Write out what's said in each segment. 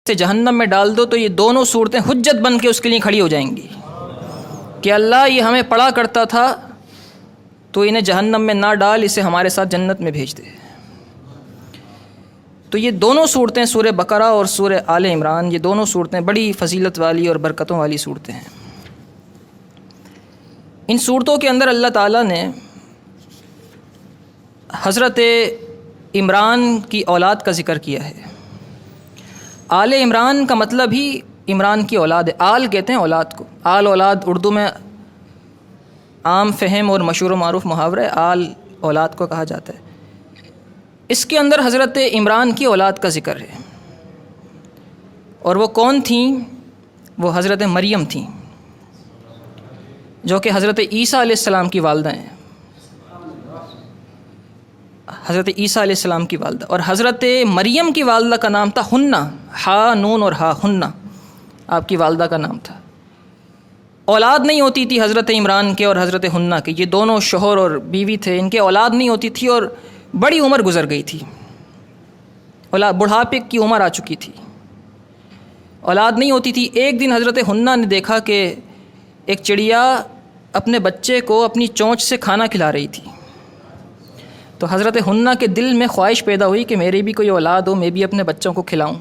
سے جہنم میں ڈال دو تو یہ دونوں صورتیں حجت بن کے اس کے لیے کھڑی ہو جائیں گی کہ اللہ یہ ہمیں پڑھا کرتا تھا تو انہیں جہنم میں نہ ڈال، اسے ہمارے ساتھ جنت میں بھیج دے۔ تو یہ دونوں صورتیں سورہ بقرہ اور سورہ آل عمران، یہ دونوں صورتیں بڑی فضیلت والی اور برکتوں والی صورتیں ہیں۔ ان صورتوں کے اندر اللہ تعالیٰ نے حضرت عمران کی اولاد کا ذکر کیا ہے۔ آل عمران کا مطلب ہی عمران کی اولاد ہے۔ آل کہتے ہیں اولاد کو، آل اولاد اردو میں عام فہم اور مشہور و معروف محاورہ آل اولاد کو کہا جاتا ہے۔ اس کے اندر حضرت عمران کی اولاد کا ذکر ہے، اور وہ کون تھیں؟ وہ حضرت مریم تھیں، جو کہ حضرت عیسیٰ علیہ السلام کی والدہ ہیں، حضرت عیسیٰ علیہ السلام کی والدہ۔ اور حضرت مریم کی والدہ کا نام تھا حنہ، ہا نون اور ہا، حنہ آپ کی والدہ کا نام تھا۔ اولاد نہیں ہوتی تھی حضرت عمران کے اور حضرت حنہ کے، یہ دونوں شوہر اور بیوی تھے، ان کے اولاد نہیں ہوتی تھی اور بڑی عمر گزر گئی تھی، بڑھاپے کی عمر آ چکی تھی، اولاد نہیں ہوتی تھی۔ ایک دن حضرت حنہ نے دیکھا کہ ایک چڑیا اپنے بچے کو اپنی چونچ سے کھانا کھلا رہی تھی، تو حضرت حنہ کے دل میں خواہش پیدا ہوئی کہ میری بھی کوئی اولاد ہو، میں بھی اپنے بچوں کو کھلاؤں۔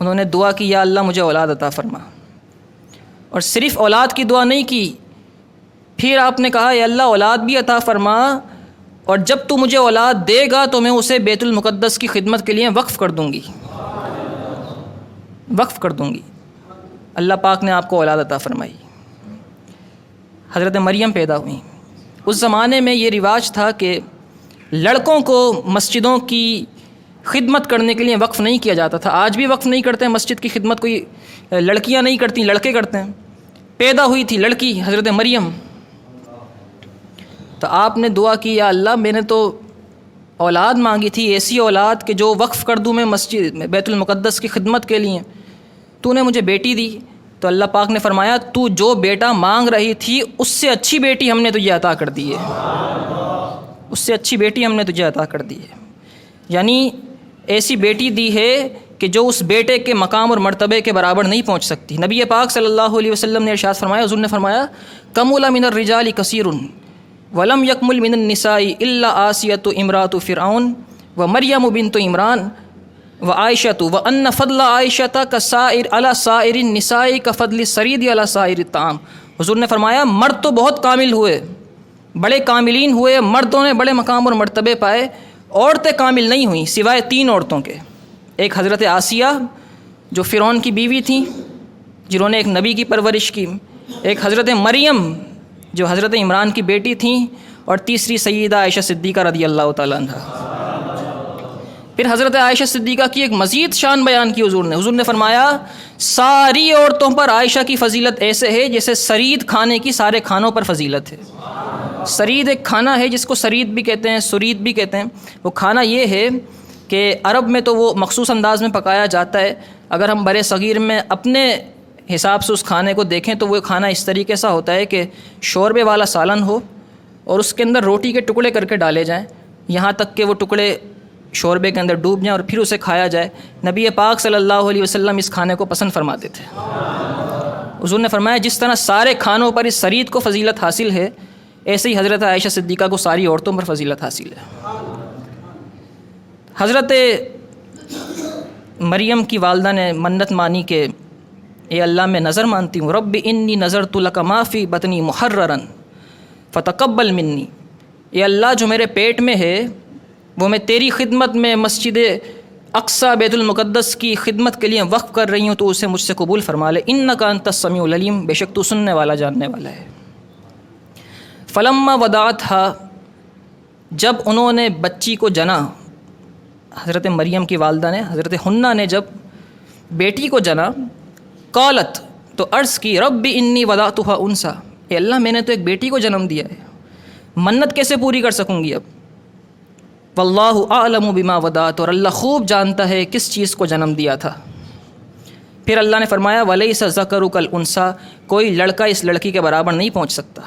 انہوں نے دعا کی، یا اللہ مجھے اولاد عطا فرما۔ اور صرف اولاد کی دعا نہیں کی، پھر آپ نے کہا یا اللہ اولاد بھی عطا فرما، اور جب تو مجھے اولاد دے گا تو میں اسے بیت المقدس کی خدمت کے لیے وقف کر دوں گی، وقف کر دوں گی۔ اللہ پاک نے آپ کو اولاد عطا فرمائی، حضرت مریم پیدا ہوئیں۔ اس زمانے میں یہ رواج تھا کہ لڑکوں کو مسجدوں کی خدمت کرنے کے لیے وقف نہیں کیا جاتا تھا۔ آج بھی وقف نہیں کرتے ہیں مسجد کی خدمت، کوئی لڑکیاں نہیں کرتی، لڑکے کرتے ہیں۔ پیدا ہوئی تھی لڑکی حضرت مریم، تو آپ نے دعا کی یا اللہ میں نے تو اولاد مانگی تھی، ایسی اولاد کہ جو وقف کر دوں میں مسجد بیت المقدس کی خدمت کے لیے، تو نے مجھے بیٹی دی۔ تو اللہ پاک نے فرمایا تو جو بیٹا مانگ رہی تھی اس سے اچھی بیٹی ہم نے تجھے عطا کر دی ہے، اس سے اچھی بیٹی ہم نے تجھے عطا کر دی ہے۔ یعنی ایسی بیٹی دی ہے کہ جو اس بیٹے کے مقام اور مرتبے کے برابر نہیں پہنچ سکتی۔ نبی پاک صلی اللہ علیہ وسلم نے ارشاد فرمایا، حضور نے فرمایا کمل من الرجال کثیر ولم یکمل من النساء الا آسیۃ امرأۃ فرعون ومریم بنت عمران وعائشۃ وان فضل عائشۃ کسائر علی سائر النساء کفضل السرید علی سائر الطعام۔ حضور نے فرمایا مرد تو بہت کامل ہوئے، بڑے کاملین ہوئے، مردوں نے بڑے مقام اور مرتبے پائے، عورتیں کامل نہیں ہوئیں سوائے تین عورتوں کے۔ ایک حضرت آسیہ جو فرعون کی بیوی تھیں، جنہوں نے ایک نبی کی پرورش کی، ایک حضرت مریم جو حضرت عمران کی بیٹی تھیں، اور تیسری سیدہ عائشہ صدیقہ رضی اللہ تعالیٰ عنہ۔ پھر حضرت عائشہ صدیقہ کی ایک مزید شان بیان کی حضور نے فرمایا ساری عورتوں پر عائشہ کی فضیلت ایسے ہے جیسے سرید کھانے کی سارے کھانوں پر فضیلت ہے۔ سرید ایک کھانا ہے جس کو سرید بھی کہتے ہیں، سرید بھی کہتے ہیں۔ وہ کھانا یہ ہے کہ عرب میں تو وہ مخصوص انداز میں پکایا جاتا ہے۔ اگر ہم برِ صغیر میں اپنے حساب سے اس کھانے کو دیکھیں تو وہ کھانا اس طریقے سے ہوتا ہے کہ شوربے والا سالن ہو اور اس کے اندر روٹی کے ٹکڑے کر کے ڈالے جائیں، یہاں تک کہ وہ ٹکڑے شوربے کے اندر ڈوب جائیں اور پھر اسے کھایا جائے۔ نبی پاک صلی اللہ علیہ وسلم اس کھانے کو پسند فرماتے تھے۔ حضور نے فرمایا جس طرح سارے کھانوں پر اس سرید کو فضیلت حاصل ہے، ایسے ہی حضرت عائشہ صدیقہ کو ساری عورتوں پر فضیلت حاصل ہے۔ حضرت مریم کی والدہ نے منت مانی کہ اے اللہ میں نظر مانتی ہوں، رب انی نظرت لک ما فی بطنی محررا فتقبل منی، اے اللہ جو میرے پیٹ میں ہے وہ میں تیری خدمت میں مسجد اقصی بیت المقدس کی خدمت کے لیے وقف کر رہی ہوں، تو اسے مجھ سے قبول فرما لے، انک انت السمیع العلیم، بے شک تو سننے والا جاننے والا ہے۔ فلما ودعتھا، جب انہوں نے بچی کو جنا، حضرت مریم کی والدہ نے، حضرت حنہ نے جب بیٹی کو جنا، قالت، تو عرض کی، رب انی وضعتھا انثی، اے اللہ میں نے تو ایک بیٹی کو جنم دیا ہے، منت کیسے پوری کر سکوں گی اب؟ واللہ اعلم بما وضعت، اور اللہ خوب جانتا ہے کس چیز کو جنم دیا تھا۔ پھر اللہ نے فرمایا ولیس الذکر کالانثی، کوئی لڑکا اس لڑکی کے برابر نہیں پہنچ سکتا۔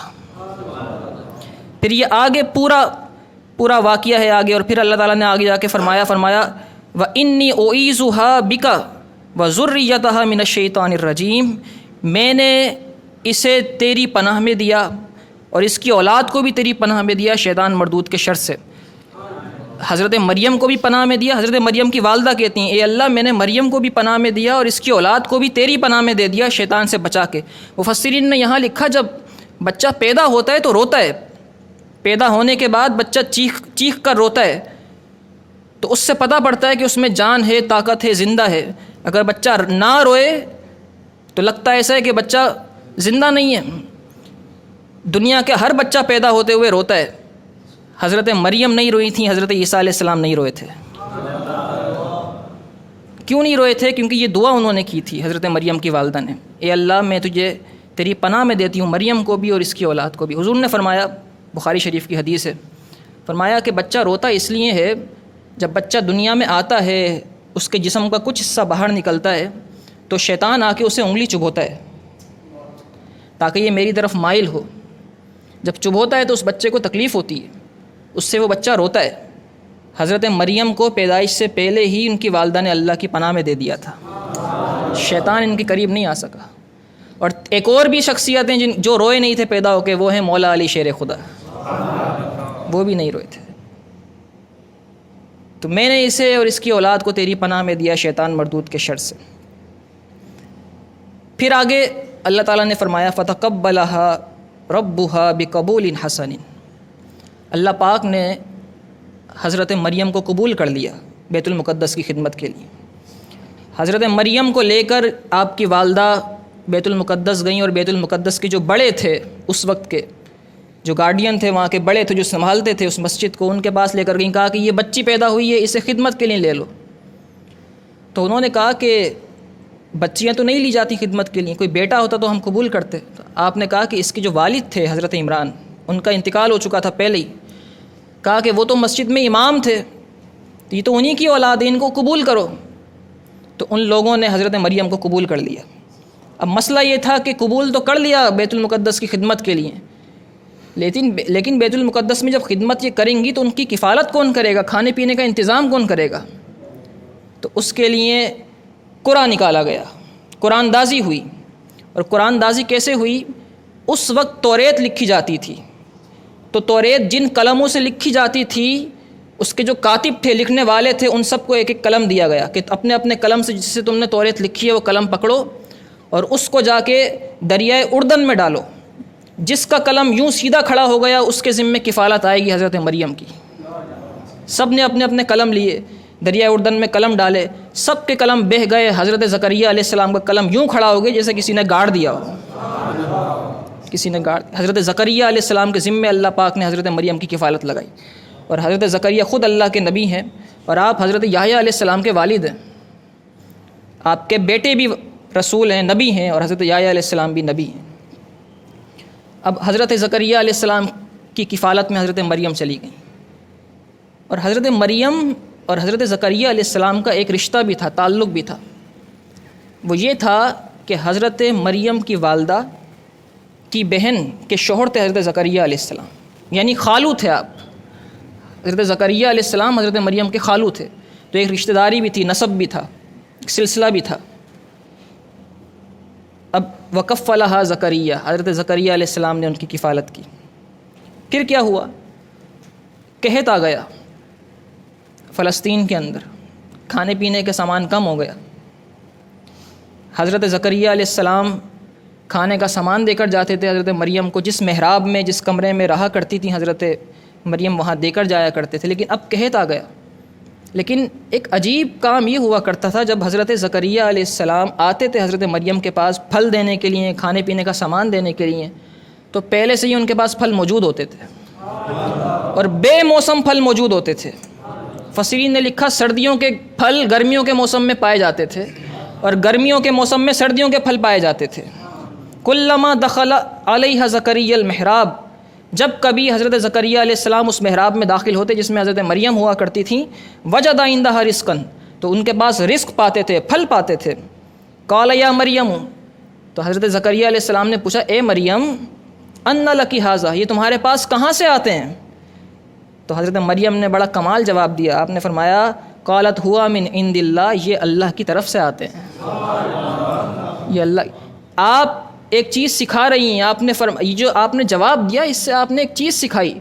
پھر یہ آگے پورا واقعہ ہے آگے، اور پھر اللہ تعالیٰ نے آگے جا کے فرمایا وَإِنِّي أُعِيذُهَا بِكَ وَذُرِّيَّتَهَا مِنَ الشَّيْطَانِ الرَّجِيمِ، میں نے اسے تیری پناہ میں دیا اور اس کی اولاد کو بھی تیری پناہ میں دیا شیطان مردود کے شر سے۔ حضرت مریم کو بھی پناہ میں دیا۔ حضرت مریم کی والدہ کہتی ہیں اے اللہ میں نے مریم کو بھی پناہ میں دیا اور اس کی اولاد کو بھی تیری پناہ میں دے دیا شیطان سے بچا کے۔ مفسرین نے یہاں لکھا جب بچہ پیدا ہوتا ہے تو روتا ہے، پیدا ہونے کے بعد بچہ چیخ کر روتا ہے تو اس سے پتہ پڑتا ہے کہ اس میں جان ہے، طاقت ہے، زندہ ہے۔ اگر بچہ نہ روئے تو لگتا ہے ایسا ہے کہ بچہ زندہ نہیں ہے۔ دنیا کے ہر بچہ پیدا ہوتے ہوئے روتا ہے، حضرت مریم نہیں روئی تھیں، حضرت عیسیٰ علیہ السلام نہیں روئے تھے۔ کیوں نہیں روئے تھے؟ کیونکہ یہ دعا انہوں نے کی تھی حضرت مریم کی والدہ نے، اے اللہ میں تجھے تیری پناہ میں دیتی ہوں مریم کو بھی اور اس کی اولاد کو بھی۔ حضور نے فرمایا، بخاری شریف کی حدیث ہے، فرمایا کہ بچہ روتا اس لیے ہے جب بچہ دنیا میں آتا ہے اس کے جسم کا کچھ حصہ باہر نکلتا ہے تو شیطان آ کے اسے انگلی چبھوتا ہے تاکہ یہ میری طرف مائل ہو۔ جب چبھوتا ہے تو اس بچے کو تکلیف ہوتی ہے، اس سے وہ بچہ روتا ہے۔ حضرت مریم کو پیدائش سے پہلے ہی ان کی والدہ نے اللہ کی پناہ میں دے دیا تھا، شیطان ان کے قریب نہیں آ سکا۔ اور ایک اور بھی شخصیتیں جو روئے نہیں تھے پیدا ہو کے، وہ ہیں مولا علی شیر خدا، وہ بھی نہیں روئے تھے۔ تو میں نے اسے اور اس کی اولاد کو تیری پناہ میں دیا شیطان مردود کے شر سے۔ پھر آگے اللہ تعالیٰ نے فرمایا فَتَقَبَّلَهَا رَبُّهَا بِقَبُولٍ حَسَنٍ، اللہ پاک نے حضرت مریم کو قبول کر لیا بیت المقدس کی خدمت کے لیے۔ حضرت مریم کو لے کر آپ کی والدہ بیت المقدس گئیں اور بیت المقدس کے جو بڑے تھے اس وقت کے، جو گارڈین تھے وہاں کے بڑے تھے جو سنبھالتے تھے اس مسجد کو، ان کے پاس لے کر گئیں، کہا کہ یہ بچی پیدا ہوئی ہے اسے خدمت کے لیے لے لو۔ تو انہوں نے کہا کہ بچیاں تو نہیں لی جاتی خدمت کے لیے، کوئی بیٹا ہوتا تو ہم قبول کرتے۔ تو آپ نے کہا کہ اس کے جو والد تھے حضرت عمران، ان کا انتقال ہو چکا تھا پہلے ہی، کہا کہ وہ تو مسجد میں امام تھے، یہ تو انہی کی اولاد ہے، ان کو قبول کرو۔ تو ان لوگوں نے حضرت مریم کو قبول کر لیا۔ اب مسئلہ یہ تھا کہ قبول تو کر لیا بیت المقدس کی خدمت کے لیے، لیکن بیت المقدس میں جب خدمت یہ کریں گی تو ان کی کفالت کون کرے گا، کھانے پینے کا انتظام کون کرے گا؟ تو اس کے لیے قرآن نکالا گیا، قرآن دازی ہوئی۔ اور قرآن دازی کیسے ہوئی؟ اس وقت توریت لکھی جاتی تھی، تو توریت جن قلموں سے لکھی جاتی تھی اس کے جو کاتب تھے، لکھنے والے تھے، ان سب کو ایک ایک قلم دیا گیا کہ اپنے اپنے قلم سے جس سے تم نے توریت لکھی ہے وہ قلم پکڑو اور اس کو جا کے دریائے اردن میں ڈالو۔ جس کا قلم یوں سیدھا کھڑا ہو گیا اس کے ذمے کفالت آئے گی حضرت مریم کی۔ سب نے اپنے اپنے قلم لیے، دریائے اردن میں قلم ڈالے، سب کے قلم بہہ گئے، حضرت زکریا علیہ السلام کا قلم یوں کھڑا ہو گیا جیسے کسی نے گاڑ دیا ہو، کسی نے گاڑ۔ حضرت زکریا علیہ السلام کے ذمے اللہ پاک نے حضرت مریم کی کفالت لگائی۔ اور حضرت زکریا خود اللہ کے نبی ہیں اور آپ حضرت یحییٰ علیہ السلام کے والد ہیں، آپ کے بیٹے بھی رسول ہیں، نبی ہیں، اور حضرت یحییٰ علیہ السلام بھی نبی ہیں۔ اب حضرت زکریا علیہ السلام کی کفالت میں حضرت مریم چلی گئیں، اور حضرت مریم اور حضرت زکریا علیہ السلام کا ایک رشتہ بھی تھا، تعلق بھی تھا۔ وہ یہ تھا کہ حضرت مریم کی والدہ کی بہن کے شوہر تھے حضرت زکریا علیہ السلام، یعنی خالو تھے آپ۔ حضرت زکریا علیہ السلام حضرت مریم کے خالو تھے، تو ایک رشتہ داری بھی تھی، نسب بھی تھا، ایک سلسلہ بھی تھا۔ اب وکفلھا زکریا، حضرت زکریا علیہ السلام نے ان کی کفالت کی۔ پھر کیا ہوا؟ قحط آ گیا فلسطین کے اندر، کھانے پینے کا سامان کم ہو گیا۔ حضرت زکریا علیہ السلام کھانے کا سامان دے کر جاتے تھے حضرت مریم کو، جس محراب میں جس کمرے میں رہا کرتی تھیں حضرت مریم وہاں دے کر جایا کرتے تھے، لیکن اب قحط آ گیا۔ لیکن ایک عجیب کام یہ ہوا کرتا تھا، جب حضرت زکریا علیہ السلام آتے تھے حضرت مریم کے پاس پھل دینے کے لیے، کھانے پینے کا سامان دینے کے لیے، تو پہلے سے ہی ان کے پاس پھل موجود ہوتے تھے اور بے موسم پھل موجود ہوتے تھے۔ فسرین نے لکھا سردیوں کے پھل گرمیوں کے موسم میں پائے جاتے تھے اور گرمیوں کے موسم میں سردیوں کے پھل پائے جاتے تھے۔ کلما دخل علیہ زکریا المحراب، جب کبھی حضرت زکریا علیہ السلام اس محراب میں داخل ہوتے جس میں حضرت مریم ہوا کرتی تھیں، وجد عندها رزقا، تو ان کے پاس رزق پاتے تھے، پھل پاتے تھے۔ قال یا مریم، تو حضرت زکریا علیہ السلام نے پوچھا اے مریم ان لکی ھذا، یہ تمہارے پاس کہاں سے آتے ہیں؟ تو حضرت مریم نے بڑا کمال جواب دیا، آپ نے فرمایا قالت ہوا من عند اللہ، یہ اللہ کی طرف سے آتے ہیں. یہ اللہ، آپ ایک چیز سکھا رہی ہیں. آپ نے یہ جو آپ نے جواب دیا، اس سے آپ نے ایک چیز سکھائی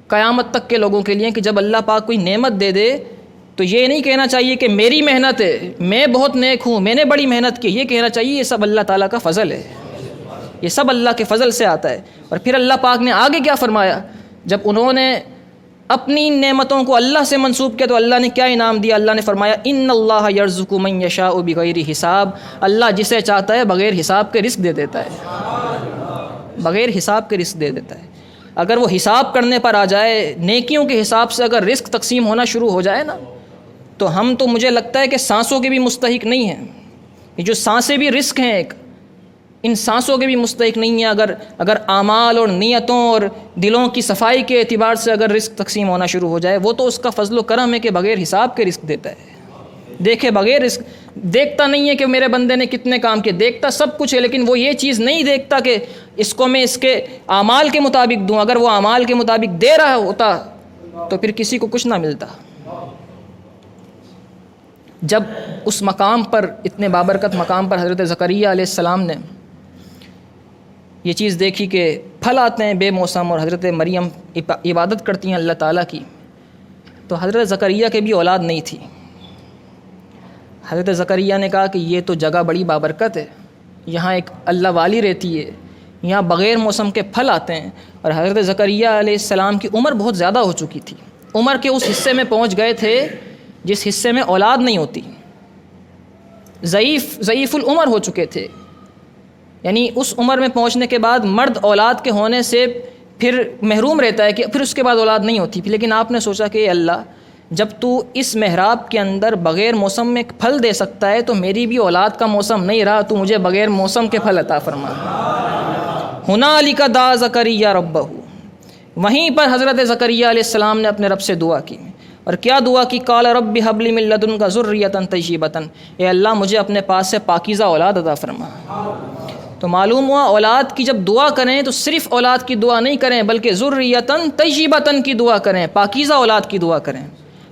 قیامت تک کے لوگوں کے لیے کہ جب اللہ پاک کوئی نعمت دے دے تو یہ نہیں کہنا چاہیے کہ میری محنت ہے، میں بہت نیک ہوں، میں نے بڑی محنت کی. یہ کہنا چاہیے یہ سب اللہ تعالیٰ کا فضل ہے، یہ سب اللہ کے فضل سے آتا ہے. اور پھر اللہ پاک نے آگے کیا فرمایا؟ جب انہوں نے اپنی نعمتوں کو اللہ سے منسوب کیا تو اللہ نے کیا انعام دیا؟ اللہ نے فرمایا ان اللہ یرزق من یشاء بغیر حساب، اللہ جسے چاہتا ہے بغیر حساب کے رزق دے دیتا ہے، بغیر حساب کے رزق دے دیتا ہے. اگر وہ حساب کرنے پر آ جائے، نیکیوں کے حساب سے اگر رزق تقسیم ہونا شروع ہو جائے نا، تو ہم تو مجھے لگتا ہے کہ سانسوں کے بھی مستحق نہیں ہیں. یہ جو سانسیں بھی رزق ہیں ایک، ان سانسوں کے بھی مستحق نہیں ہیں. اگر اعمال اور نیتوں اور دلوں کی صفائی کے اعتبار سے اگر رزق تقسیم ہونا شروع ہو جائے، وہ تو اس کا فضل و کرم ہے کہ بغیر حساب کے رزق دیتا ہے. دیکھے بغیر رزق، دیکھتا نہیں ہے کہ میرے بندے نے کتنے کام کیے، دیکھتا سب کچھ ہے، لیکن وہ یہ چیز نہیں دیکھتا کہ اس کو میں اس کے اعمال کے مطابق دوں. اگر وہ اعمال کے مطابق دے رہا ہوتا تو پھر کسی کو کچھ نہ ملتا. جب اس مقام پر، اتنے بابرکت مقام پر حضرت زکریا علیہ السلام نے یہ چیز دیکھی کہ پھل آتے ہیں بے موسم اور حضرت مریم عبادت کرتی ہیں اللہ تعالیٰ کی، تو حضرت زکریا کے بھی اولاد نہیں تھی. حضرت زکریا نے کہا کہ یہ تو جگہ بڑی بابرکت ہے، یہاں ایک اللہ والی رہتی ہے، یہاں بغیر موسم کے پھل آتے ہیں. اور حضرت زکریا علیہ السلام کی عمر بہت زیادہ ہو چکی تھی، عمر کے اس حصے میں پہنچ گئے تھے جس حصے میں اولاد نہیں ہوتی، ضعیف العمر ہو چکے تھے. یعنی اس عمر میں پہنچنے کے بعد مرد اولاد کے ہونے سے پھر محروم رہتا ہے کہ پھر اس کے بعد اولاد نہیں ہوتی. لیکن آپ نے سوچا کہ اللہ، جب تو اس محراب کے اندر بغیر موسم میں پھل دے سکتا ہے تو میری بھی اولاد کا موسم نہیں رہا، تو مجھے بغیر موسم کے پھل عطا فرما. ہنالک دعا زکریا ربہ، وہیں پر حضرت زکریا علیہ السلام نے اپنے رب سے دعا کی. اور کیا دعا کی؟ قال رب هب لی من لدنک ذریۃ طیبۃ، اے اللہ مجھے اپنے پاس سے پاکیزہ اولاد عطا فرما. تو معلوم ہوا اولاد کی جب دعا کریں تو صرف اولاد کی دعا نہیں کریں بلکہ ذریۃ طیبۃ کی دعا کریں، پاکیزہ اولاد کی دعا کریں،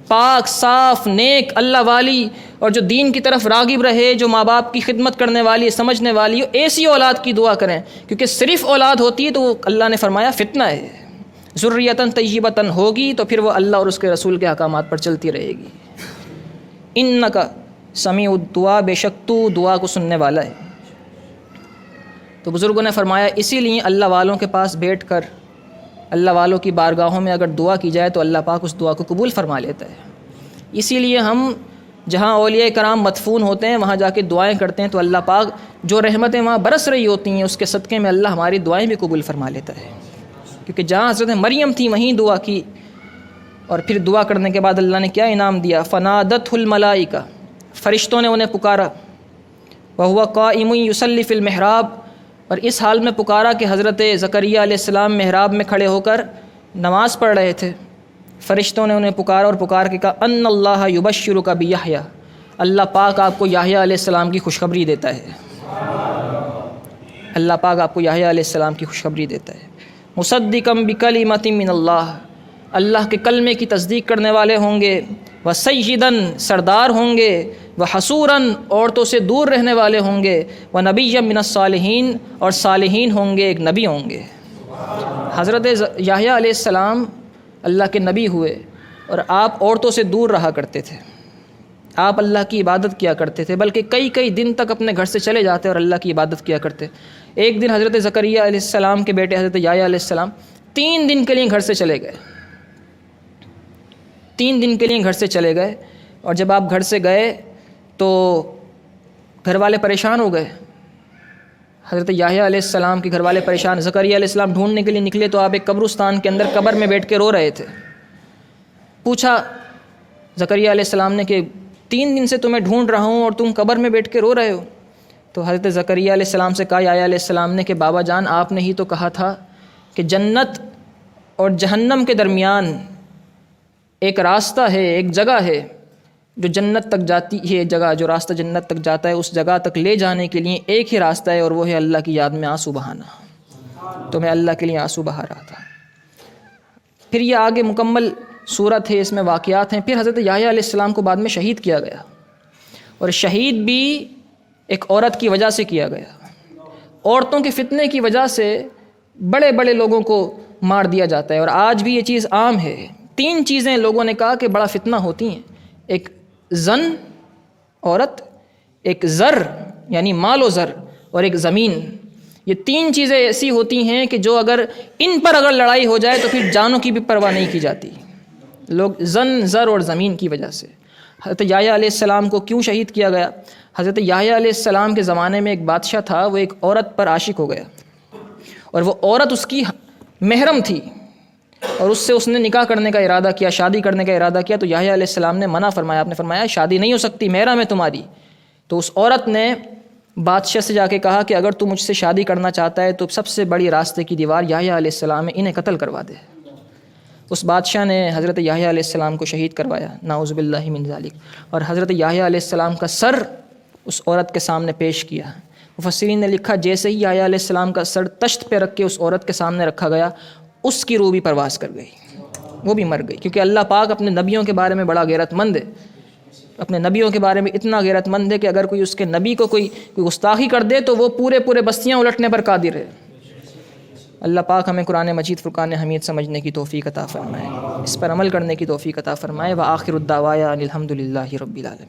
پاک صاف نیک اللہ والی، اور جو دین کی طرف راغب رہے، جو ماں باپ کی خدمت کرنے والی، سمجھنے والی، ایسی اولاد کی دعا کریں. کیونکہ صرف اولاد ہوتی ہے تو وہ اللہ نے فرمایا فتنہ ہے. ذریۃ طیبۃ ہوگی تو پھر وہ اللہ اور اس کے رسول کے احکامات پر چلتی رہے گی. انک سمیع الدعا، بے شک تو دعا کو سننے والا ہے. تو بزرگوں نے فرمایا اسی لیے اللہ والوں کے پاس بیٹھ کر، اللہ والوں کی بارگاہوں میں اگر دعا کی جائے تو اللہ پاک اس دعا کو قبول فرما لیتا ہے. اسی لیے ہم جہاں اولیاء کرام مدفون ہوتے ہیں وہاں جا کے دعائیں کرتے ہیں تو اللہ پاک جو رحمتیں وہاں برس رہی ہوتی ہیں اس کے صدقے میں اللہ ہماری دعائیں بھی قبول فرما لیتا ہے. کیونکہ جہاں حضرت مریم تھی وہیں دعا کی، اور پھر دعا کرنے کے بعد اللہ نے کیا انعام دیا؟ فنادتہ الملائکہ، فرشتوں نے انہیں پکارا، وہو قائم یصلی فی المحراب، اور اس حال میں پکارا کہ حضرت زکریا علیہ السلام محراب میں کھڑے ہو کر نماز پڑھ رہے تھے. فرشتوں نے انہیں پکارا اور پکار کے کہا ان اللہ یبشرک بیحییٰ، اللہ پاک آپ کو یحییٰ علیہ السلام کی خوشخبری دیتا ہے. اللہ پاک آپ کو یحییٰ علیہ السلام کی خوشخبری دیتا ہے. مصدقا بکلمۃ من اللہ، اللہ کے کلمے کی تصدیق کرنے والے ہوں گے. وسیداً، سردار ہوں گے. وحصوراً، عورتوں سے دور رہنے والے ہوں گے. ونبیا من الصالحین، اور صالحین ہوں گے، ایک نبی ہوں گے. حضرت یحییٰ علیہ السلام اللہ کے نبی ہوئے اور آپ عورتوں سے دور رہا کرتے تھے، آپ اللہ کی عبادت کیا کرتے تھے، بلکہ کئی دن تک اپنے گھر سے چلے جاتے اور اللہ کی عبادت کیا کرتے. ایک دن حضرت زکریا علیہ السلام کے بیٹے حضرت یحییٰ علیہ السلام 3 دن کے لیے گھر سے چلے گئے. 3 دن کے لیے گھر سے چلے گئے، اور جب آپ گھر سے گئے تو گھر والے پریشان ہو گئے. حضرت یحییٰ علیہ السلام کے گھر والے پریشان. زکریا علیہ السلام ڈھونڈنے کے لیے نکلے تو آپ ایک قبرستان کے اندر قبر میں بیٹھ کے رو رہے تھے. پوچھا زکریا علیہ السلام نے کہ 3 دن سے تمہیں ڈھونڈ رہا ہوں اور تم قبر میں بیٹھ کے رو رہے ہو. تو حضرت زکریا علیہ السلام سے کہا یحییٰ علیہ السلام نے کہ بابا جان، آپ نے ہی تو کہا تھا کہ جنت اور جہنم کے درمیان ایک راستہ ہے، ایک جگہ ہے جو جنت تک جاتی ہے، جگہ جو راستہ جنت تک جاتا ہے، اس جگہ تک لے جانے کے لیے ایک ہی راستہ ہے، اور وہ ہے اللہ کی یاد میں آنسو بہانا. تو میں اللہ کے لیے آنسو بہا رہا تھا. پھر یہ آگے مکمل صورت ہے، اس میں واقعات ہیں۔ پھر حضرت یحییٰ علیہ السلام کو بعد میں شہید کیا گیا، اور شہید بھی ایک عورت کی وجہ سے کیا گیا۔ عورتوں کے فتنے کی وجہ سے بڑے بڑے لوگوں کو مار دیا جاتا ہے، اور آج بھی یہ چیز عام ہے۔ 3 چیزیں لوگوں نے کہا کہ بڑا فتنہ ہوتی ہیں، ایک زن عورت، ایک زر یعنی مال و زر، اور ایک زمین۔ یہ 3 چیزیں ایسی ہوتی ہیں کہ جو اگر ان پر اگر لڑائی ہو جائے تو پھر جانوں کی بھی پرواہ نہیں کی جاتی۔ لوگ زن، زر اور زمین کی وجہ سے۔ حضرت یحییٰ علیہ السلام کو کیوں شہید کیا گیا؟ حضرت یحییٰ علیہ السلام کے زمانے میں ایک بادشاہ تھا، وہ ایک عورت پر عاشق ہو گیا، اور وہ عورت اس کی محرم تھی، اور اس نے نکاح کرنے کا ارادہ کیا، شادی کرنے کا ارادہ کیا۔ تو یحییٰ علیہ السلام نے منع فرمایا، آپ نے فرمایا شادی نہیں ہو سکتی، محرم ہے تمہاری۔ تو اس عورت نے بادشاہ سے جا کے کہا کہ اگر تو مجھ سے شادی کرنا چاہتا ہے تو سب سے بڑی راستے کی دیوار یحییٰ علیہ السلام ہے، انہیں قتل کروا دے۔ اس بادشاہ نے حضرت یحییٰ علیہ السلام کو شہید کروایا، نعوذ باللہ من ذالک، اور حضرت یحییٰ علیہ السلام کا سر اس عورت کے سامنے پیش کیا۔ مفسرین نے لکھا جیسے ہی یحییٰ علیہ السلام کا سر تشت پہ رکھ کے اس عورت کے سامنے رکھا گیا، اس کی روح بھی پرواز کر گئی، وہ بھی مر گئی، کیونکہ اللہ پاک اپنے نبیوں کے بارے میں بڑا غیرت مند ہے۔ اپنے نبیوں کے بارے میں اتنا غیرت مند ہے کہ اگر کوئی اس کے نبی کو کوئی گستاخی کر دے تو وہ پورے بستیاں الٹنے پر قادر ہے۔ اللہ پاک ہمیں قرآن مجید فرقان حمید سمجھنے کی توفیق عطا فرمائے، اس پر عمل کرنے کی توفیق عطا فرمائے۔ وآخر الدعوایا الحمد للہ رب العالمین۔